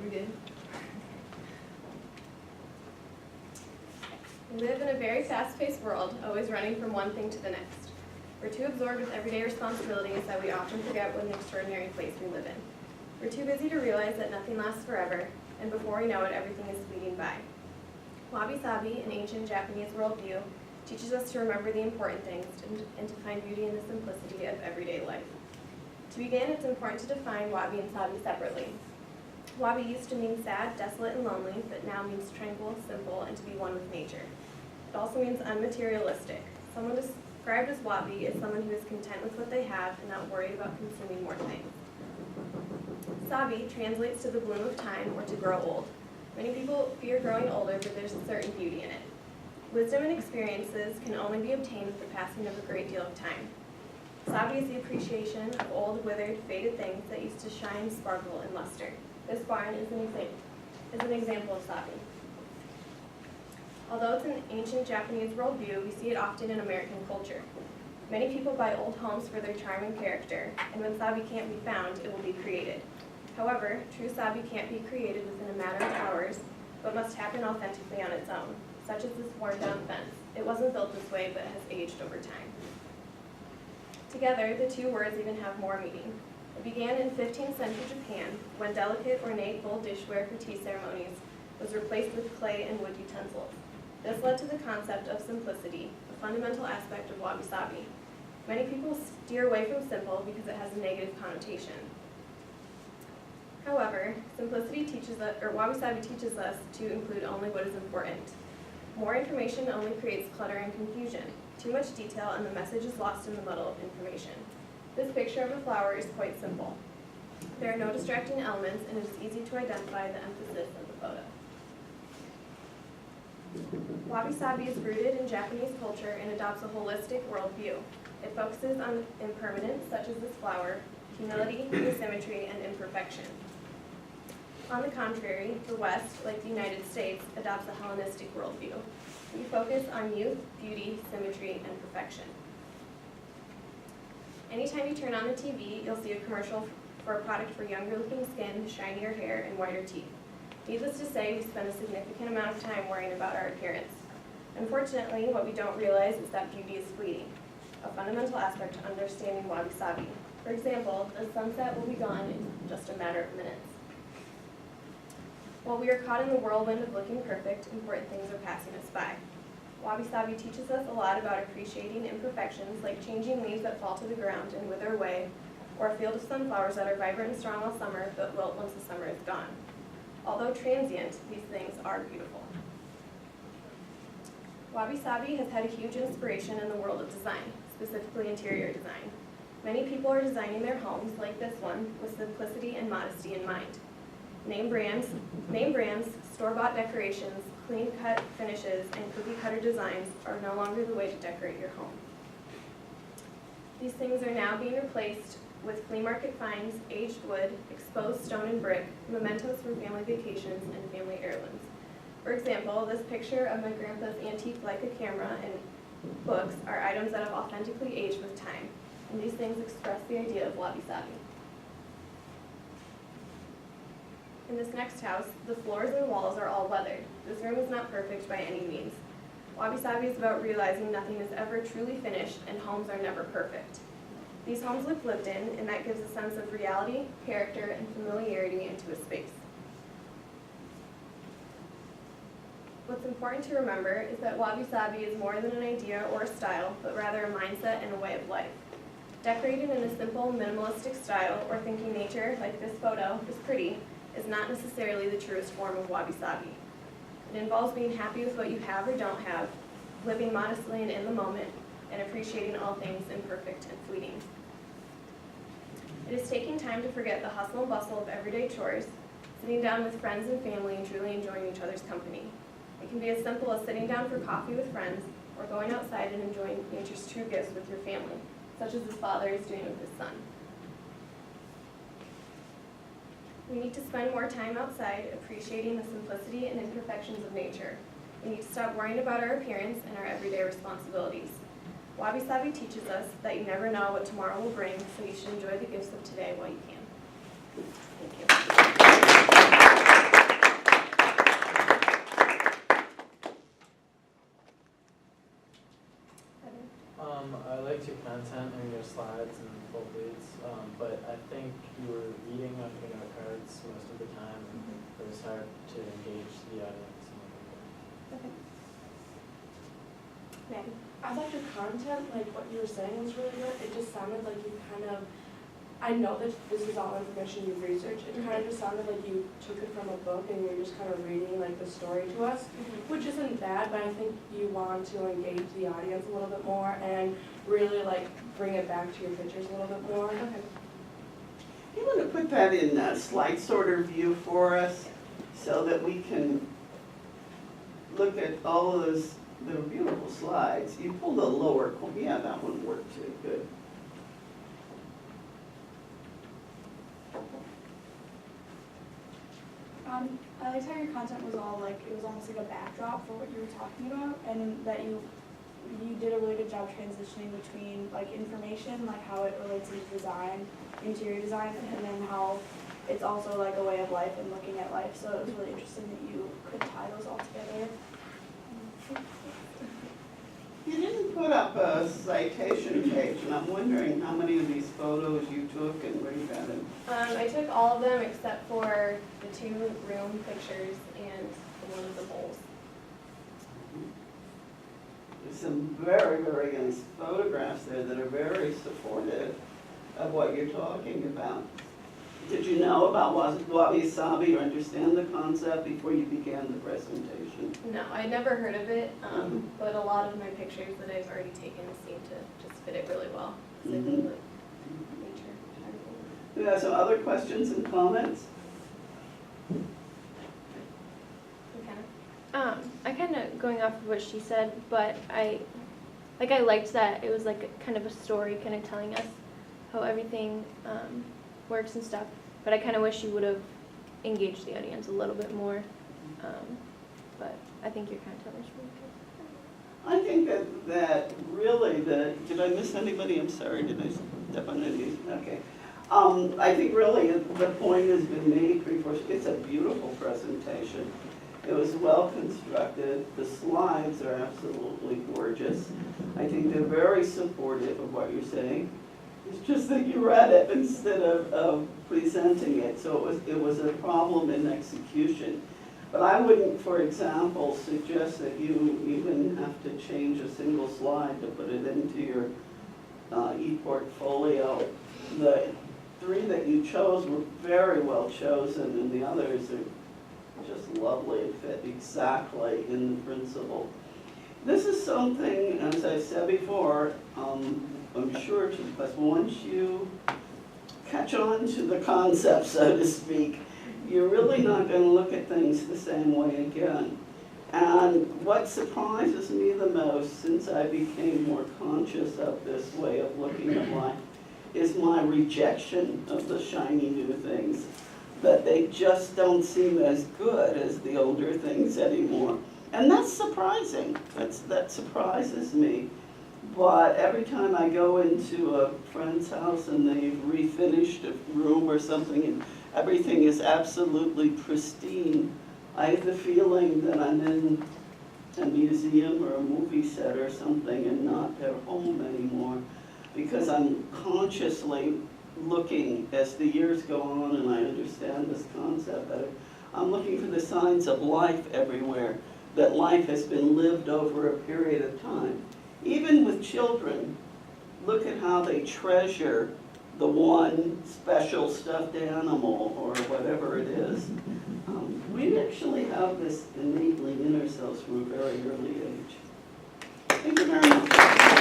We did. We live in a very fast-paced world, always running from one thing to the next. We're too absorbed with everyday responsibilities that we often forget what an extraordinary place we live in. We're too busy to realize that nothing lasts forever, and before we know it, everything is fleeting by. Wabi-sabi, an ancient Japanese worldview, teaches us to remember the important things and to find beauty in the simplicity of everyday life. To begin, it's important to define wabi and sabi separately. Wabi used to mean sad, desolate, and lonely, but now means tranquil, simple, and to be one with nature. It also means unmaterialistic. Someone described as wabi is someone who is content with what they have and not worried about consuming more things. Sabi translates to the bloom of time or to grow old. Many people fear growing older, but there's a certain beauty in it. Wisdom and experiences can only be obtained with the passing of a great deal of time. Sabi is the appreciation of old, withered, faded things that used to shine, sparkle, and luster. This barn is an example of sabi. Although it's an ancient Japanese worldview, we see it often in American culture. Many people buy old homes for their charm and character, and when sabi can't be found, it will be created. However, true sabi can't be created within a matter of hours, but must happen authentically on its own, such as this worn-down fence. It wasn't built this way, but has aged over time. Together, the two words even have more meaning. It began in 15th century Japan, when delicate, ornate gold dishware for tea ceremonies was replaced with clay and wood utensils. This led to the concept of simplicity, a fundamental aspect of wabi-sabi. Many people steer away from simple because it has a negative connotation. However, wabi-sabi teaches us to include only what is important. More information only creates clutter and confusion. Too much detail and the message is lost in the muddle of information. This picture of a flower is quite simple. There are no distracting elements, and it is easy to identify the emphasis of the photo. Wabi-sabi is rooted in Japanese culture and adopts a holistic worldview. It focuses on impermanence, such as this flower, humility, asymmetry, and imperfection. On the contrary, the West, like the United States, adopts a Hellenistic worldview. We focus on youth, beauty, symmetry, and perfection. Anytime you turn on the TV, you'll see a commercial for a product for younger-looking skin, shinier hair, and whiter teeth. Needless to say, we spend a significant amount of time worrying about our appearance. Unfortunately, what we don't realize is that beauty is fleeting, a fundamental aspect to understanding wabi-sabi. For example, the sunset will be gone in just a matter of minutes. While we are caught in the whirlwind of looking perfect, important things are passing us by. Wabi-sabi teaches us a lot about appreciating imperfections, like changing leaves that fall to the ground and wither away, or a field of sunflowers that are vibrant and strong all summer, but wilt once the summer is gone. Although transient, these things are beautiful. Wabi-sabi has had a huge inspiration in the world of design, specifically interior design. Many people are designing their homes, like this one, with simplicity and modesty in mind. Name brands, store-bought decorations, clean-cut finishes, and cookie-cutter designs are no longer the way to decorate your home. These things are now being replaced with flea market finds, aged wood, exposed stone and brick, mementos from family vacations, and family heirlooms. For example, this picture of my grandpa's antique Leica camera and books are items that have authentically aged with time, and these things express the idea of wabi-sabi. In this next house, the floors and walls are all weathered. This room is not perfect by any means. Wabi-sabi is about realizing nothing is ever truly finished and homes are never perfect. These homes look lived in, and that gives a sense of reality, character, and familiarity into a space. What's important to remember is that wabi-sabi is more than an idea or a style, but rather a mindset and a way of life. Decorated in a simple, minimalistic style, or thinking nature, like this photo, is pretty, is not necessarily the truest form of wabi-sabi. It involves being happy with what you have or don't have, living modestly and in the moment, and appreciating all things imperfect and fleeting. It is taking time to forget the hustle and bustle of everyday chores, sitting down with friends and family and truly enjoying each other's company. It can be as simple as sitting down for coffee with friends, or going outside and enjoying nature's true gifts with your family, such as this father is doing with his son. We need to spend more time outside appreciating the simplicity and imperfections of nature. We need to stop worrying about our appearance and our everyday responsibilities. Wabi-sabi teaches us that you never know what tomorrow will bring, so you should enjoy the gifts of today while you can. Thank you. reading or handing out cards most of the time, and it was hard to engage the audience. Okay. Maggie? I thought your content, like what you were saying, was really good. It just sounded like you kind of, I know that this is all information you've researched. It kind of just sounded like you took it from a book and you're just kind of reading like the story to us, which isn't bad, but I think you want to engage the audience a little bit more and really like bring it back to your pictures a little bit more. Okay. You want to put that in slide sorter view for us so that we can look at all of those, the beautiful slides. You pulled the lower, yeah, that one worked too, good. I liked how your content was all like, it was almost like a backdrop for what you were talking about, and that you did a really good job transitioning between like information, like how it relates into design, interior design, and then how it's also like a way of life and looking at life. So it was really interesting that you could tie those all together. You didn't put up a citation page, and I'm wondering how many of these photos you took and where you got them. I took all of them except for the 2 room pictures and one of the bowls. There's some very, very nice photographs there that are very supportive of what you're talking about. Did you know about wabi-sabi or understand the concept before you began the presentation? No, I'd never heard of it, but a lot of my pictures that I've already taken seem to just fit it really well. So I really like nature. We have some other questions and comments? I kind of going off of what she said, but I liked that it was like kind of a story, kind of telling us how everything works and stuff. But I kind of wish you would have engaged the audience a little bit more. But I think your content was really good. I think that really did I miss anybody? I'm sorry, did I step on any? Okay. I think really the point has been made before. It's a beautiful presentation. It was well constructed. The slides are absolutely gorgeous. I think they're very supportive of what you're saying. It's just that you read it instead of presenting it, so it was a problem in execution. But I wouldn't, for example, suggest that you even have to change a single slide to put it into your e-portfolio. The 3 that you chose were very well chosen, and the others are just lovely and fit exactly in the principle. This is something, as I said before, I'm sure, because once you catch on to the concept, so to speak, you're really not going to look at things the same way again. And what surprises me the most since I became more conscious of this way of looking at life is my rejection of the shiny new things, that they just don't seem as good as the older things anymore. And that's surprising. That surprises me. But every time I go into a friend's house and they've refinished a room or something and everything is absolutely pristine, I have the feeling that I'm in a museum or a movie set or something and not at home anymore, because I'm consciously looking as the years go on and I understand this concept better. I'm looking for the signs of life everywhere, that life has been lived over a period of time. Even with children, look at how they treasure the one special stuffed animal or whatever it is. We actually have this innately in ourselves from a very early age. Thank you very much.